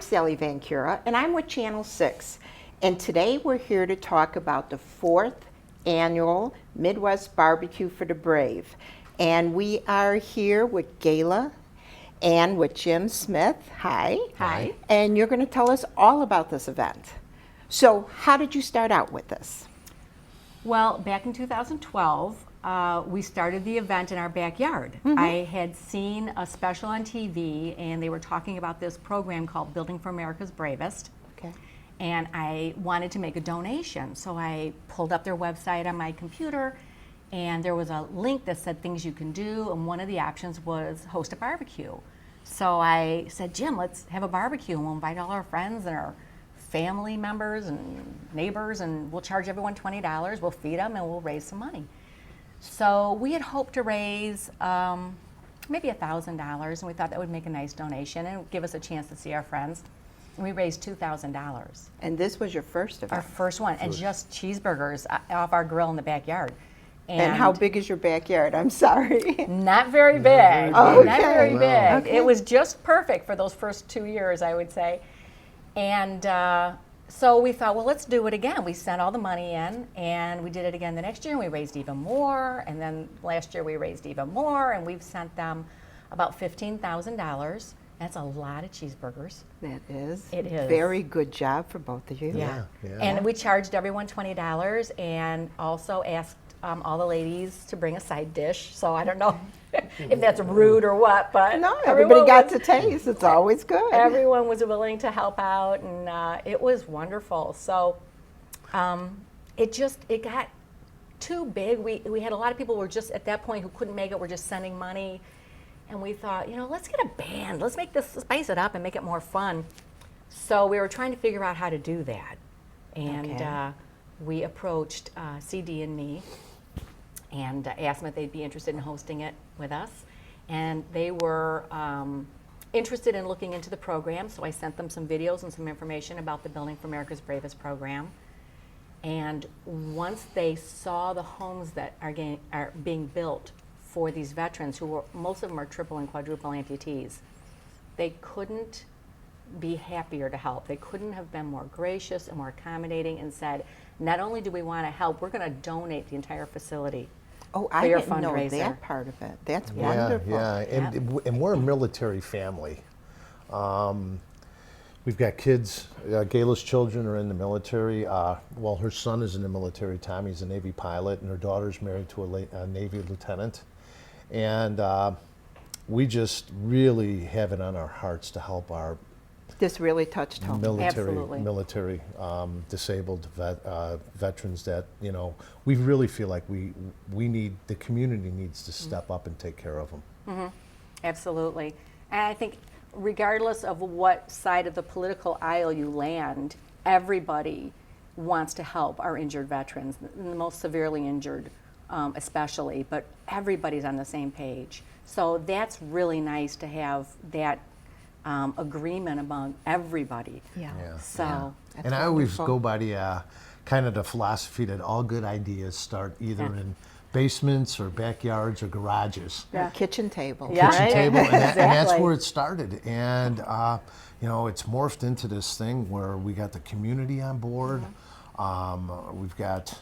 Sally Van Cura, and I'm with Channel 6. And today we're here to talk about the 4th annual Midwest Barbecue for the Brave. And we are here with Gayla and with Jim Smith. Hi. Hi. And you're going to tell us all about this event. So how did you start out with this? Well, back in 2012, we started the event in our backyard. I had seen a special on TV, and they were talking about this program called Building for America's Bravest. Okay. And I wanted to make a donation, so I pulled up their website on my computer, and there was a link that said things you can do, and one of the options was host a barbecue. So I said, Jim, let's have a barbecue, and we'll invite all our friends and our family members and neighbors, and we'll charge everyone $20. We'll feed them, and we'll raise some money. So we had hoped to raise maybe $1,000, and we thought that would make a nice donation and give us a chance to see our friends. And we raised $2,000. And this was your first event? Our first one, and just cheeseburgers off our grill in the backyard. And how big is your backyard? I'm sorry. Not very big. Okay. Not very big. Okay. It was just perfect for those first 2 years, I would say. And so we thought, well, let's do it again. We sent all the money in, and we did it again the next year, and we raised even more. And then last year we raised even more, and we've sent them about $15,000. That's a lot of cheeseburgers. That is. It is. Very good job for both of you. Yeah. Yeah. And we charged everyone $20 and also asked all the ladies to bring a side dish. So I don't know if that's rude or what, but No, everybody got was- to taste. It's always good. Everyone was willing to help out, and it was wonderful. So it got too big. We had a lot of people who were just at that point who couldn't make it, were just sending money. And we thought, let's get a band. Let's make this, spice it up and make it more fun. So we were trying to figure out how to do that. And Okay. we approached CD and me and asked them if they'd be interested in hosting it with us. And they were interested in looking into the program, so I sent them some videos and some information about the Building for America's Bravest program. And once they saw the homes that are being built for these veterans, most of them are triple and quadruple amputees, they couldn't be happier to help. They couldn't have been more gracious and more accommodating and said, not only do we want to help, we're going to donate the entire facility. Oh, I your didn't know fundraiser. that part of it. That's Yeah, wonderful. yeah, and we're a military family. We've got kids. Gayla's children are in the military. Well, her son is in the military. Tommy's a Navy pilot, and her daughter's married to a Navy lieutenant. And we just really have it on our hearts to help our This really touched home. Absolutely. military disabled veterans that, we really feel like we need, the community needs to step up and take care of them. Absolutely. And I think regardless of what side of the political aisle you land, everybody wants to help our injured veterans, the most severely injured especially, but everybody's on the same page. So that's really nice to have that agreement among everybody. Yeah. Yeah. So That's And I always wonderful. go by the kind of the philosophy that all good ideas start either in basements or backyards or garages. Yeah. Kitchen table. Yeah. Kitchen Right. table, and that's Exactly. where it started. And it's morphed into this thing where we got the community on board. We've got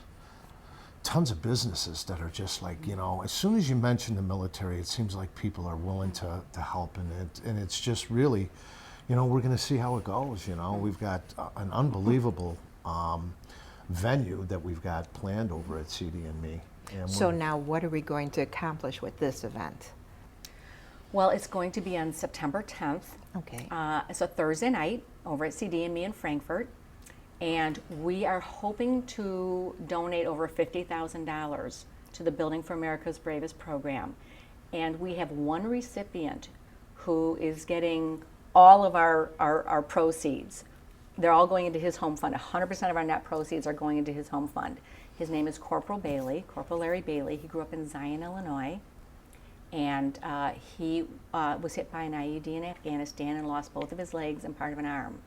tons of businesses that are just like, as soon as you mention the military, it seems like people are willing to help, and it's just really, we're going to see how it goes. We've got an unbelievable venue that we've got planned over at CD&Me. And So we're- now what are we going to accomplish with this event? well, it's going to be on September 10th. Okay. It's a Thursday night over at CD and Me in Frankfort. And we are hoping to donate over $50,000 to the Building for America's Bravest program. And we have one recipient who is getting all of our proceeds. They're all going into his home fund. 100% of our net proceeds are going into his home fund. His name is Corporal Larry Bailey. He grew up in Zion, Illinois. And he was hit by an IED in Afghanistan and lost both of his legs and part of an arm.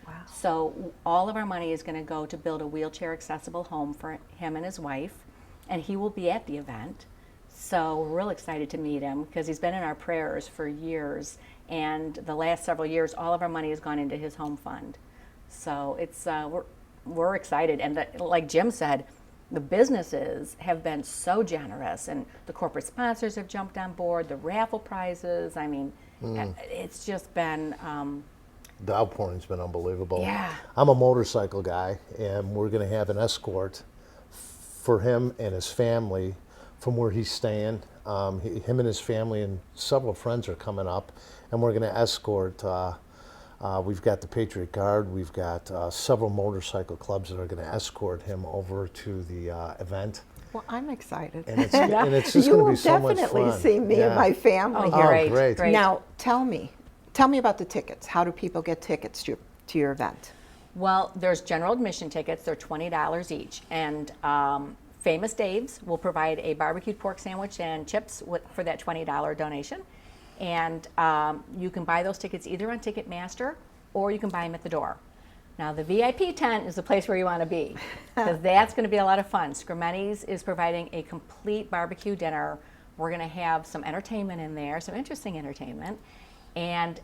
Wow. So all of our money is going to go to build a wheelchair accessible home for him and his wife, and he will be at the event. So we're real excited to meet him because he's been in our prayers for years. And the last several years, all of our money has gone into his home fund. So it's we're excited. And like Jim said, the businesses have been so generous, and the corporate sponsors have jumped on board. The raffle prizes. I mean, it's just been. The outpouring's been unbelievable. Yeah. I'm a motorcycle guy, and we're going to have an escort for him and his family from where he's staying. Him and his family and several friends are coming up, and we're going to escort. We've got the Patriot Guard. We've got several motorcycle clubs that are going to escort him over to the event. Well, I'm excited. And it's just You going to will be so much definitely fun. see me and my family Oh, here. great, great. great. Now, tell me about the tickets. How do people get tickets to your event? Well, there's general admission tickets. They're $20 each. And Famous Dave's will provide a barbecued pork sandwich and chips for that $20 donation. And you can buy those tickets either on Ticketmaster or you can buy them at the door. Now, the VIP tent is the place where you want to be because that's going to be a lot of fun. Scrimmetti's is providing a complete barbecue dinner. We're going to have some entertainment in there, some interesting entertainment. And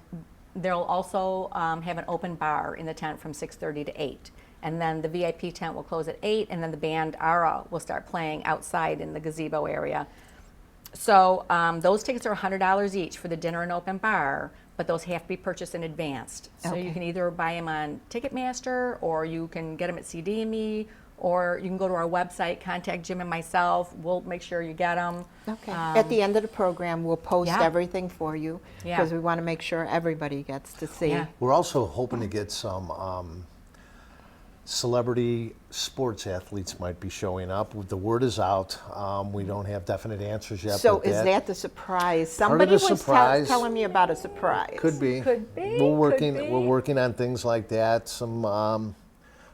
they'll also have an open bar in the tent from 6:30 to 8. And then the VIP tent will close at 8, and then the band Ara will start playing outside in the gazebo area. So those tickets are $100 each for the dinner and open bar, but those have to be purchased in advance. So Okay. you can either buy them on Ticketmaster, or you can get them at CD&Me, or you can go to our website, contact Jim and myself. We'll make sure you get them. Okay. At the end of the program, we'll post yeah. everything for you Yeah. because we want to make sure everybody gets to see. Yeah. We're also hoping to get some celebrity sports athletes might be showing up. The word is out. We don't have definite answers yet. So but is that the surprise? Part of Somebody the was surprise telling me about a surprise. Could be. Could be, We're working. could be. We're working on things like that. Some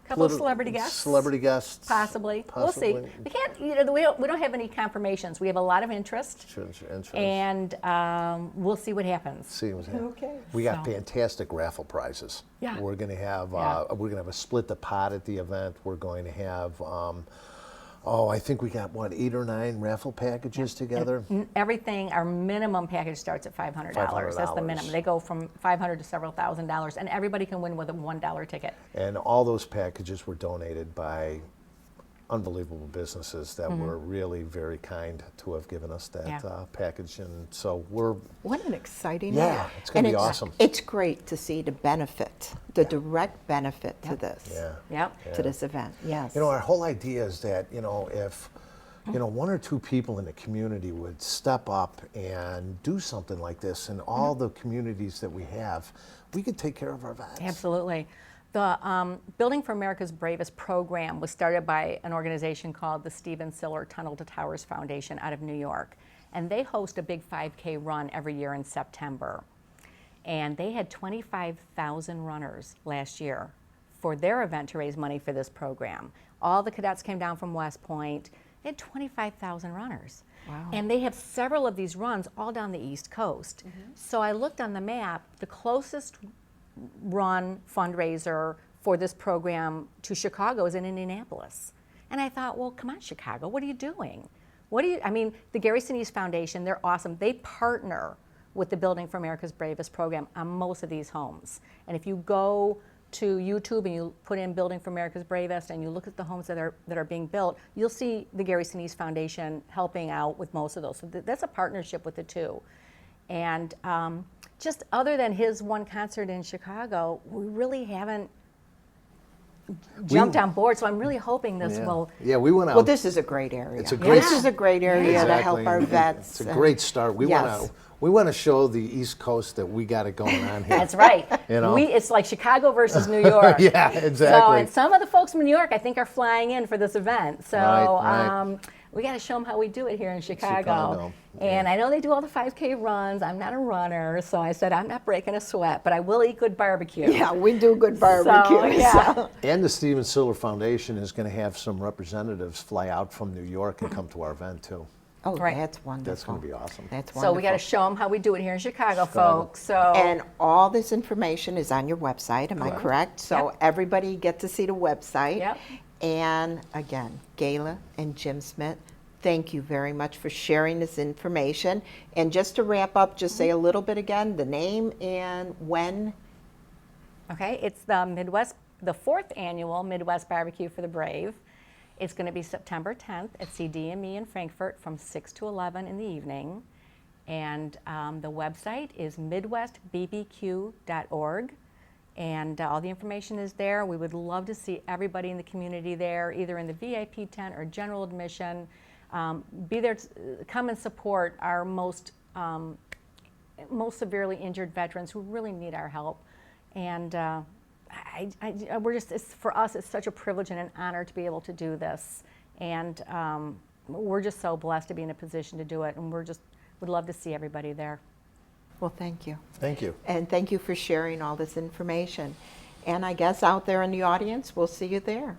Couple of celebrity guests. Celebrity guests. Possibly. We'll see. Possibly. We can't, we don't have any confirmations. We have a lot of interest, Sure. and we'll see what happens. See what's happening. Okay. We got So. fantastic raffle prizes. Yeah. We're going to have Yeah. a split the pot at the event. We're going to have I think we got 8 or 9 raffle packages together. Everything, our minimum package starts at $500. That's the minimum. They go from $500 to several $1,000s, and everybody can win with a $1 ticket. And all those packages were donated by unbelievable businesses that were really very kind to have given us that Mm-hmm. Yeah. package. And so we're, What an exciting Yeah, year. it's gonna And be awesome. It's great to see the benefit, the direct benefit to this, Yep. to this event. Yes. our whole idea is that, if, 1 or 2 people in the community would step up and do something like this in all the communities that we have, we could take care of our vets. Absolutely. The Building for America's Bravest program was started by an organization called the Stephen Siller Tunnel to Towers Foundation out of New York. And they host a big 5K run every year in September. And they had 25,000 runners last year for their event to raise money for this program. All the cadets came down from West Point. They had 25,000 runners. Wow. And they have several of these runs all down the East Coast. So I looked on the map, the closest run fundraiser for this program to Chicago is in Indianapolis. And I thought, well, come on, Chicago, what are you doing? The Gary Sinise Foundation, they're awesome. They partner with the Building for America's Bravest program on most of these homes. And if you go to YouTube and you put in Building for America's Bravest and you look at the homes that are being built, you'll see the Gary Sinise Foundation helping out with most of those. So that's a partnership with the two. And just other than his one concert in Chicago, we really haven't jumped on board. So I'm really hoping this will. Yeah, we went out. Well, this is a great area. It's a great- This is a great area to help our vets. It's a and- great start. We Yes. want to show the East Coast that we got it going on here. That's right. You know? It's like Chicago versus New York. Yeah, So, exactly. and some of the folks from New York, I think, are flying in for this event. So Right. we got to show them how we do it here in Chicago. Chicago, And I know they do all the 5K runs. I'm not a runner, so I said I'm not breaking a sweat, but I will eat good barbecue. Yeah, we do good barbecue. So, yeah. so- And the Stephen Siller Foundation is going to have some representatives fly out from New York and come to our event too. Oh, Right. that's wonderful. That's going to be awesome. That's So wonderful. we got to show them how we do it here in Chicago, Chicago. folks. So And all this information is on your website, am I correct? So Yep. everybody get to see the website. Yep. And again, Gayla and Jim Smith, Thank you very much for sharing this information. And just to wrap up, just say a little bit again, the name and when. Okay, it's the fourth annual Midwest Barbecue for the Brave. It's going to be September 10th at CD&Me in Frankfort from 6 to 11 in the evening. And the website is midwestbbq.org. And all the information is there. We would love to see everybody in the community there, either in the VIP tent or general admission. Be there, come and support our most severely injured veterans who really need our help. And we're just, for us, it's such a privilege and an honor to be able to do this. And we're just so blessed to be in a position to do it. And would love to see everybody there. Well, thank you. Thank you. And thank you for sharing all this information. And I guess out there in the audience, we'll see you there.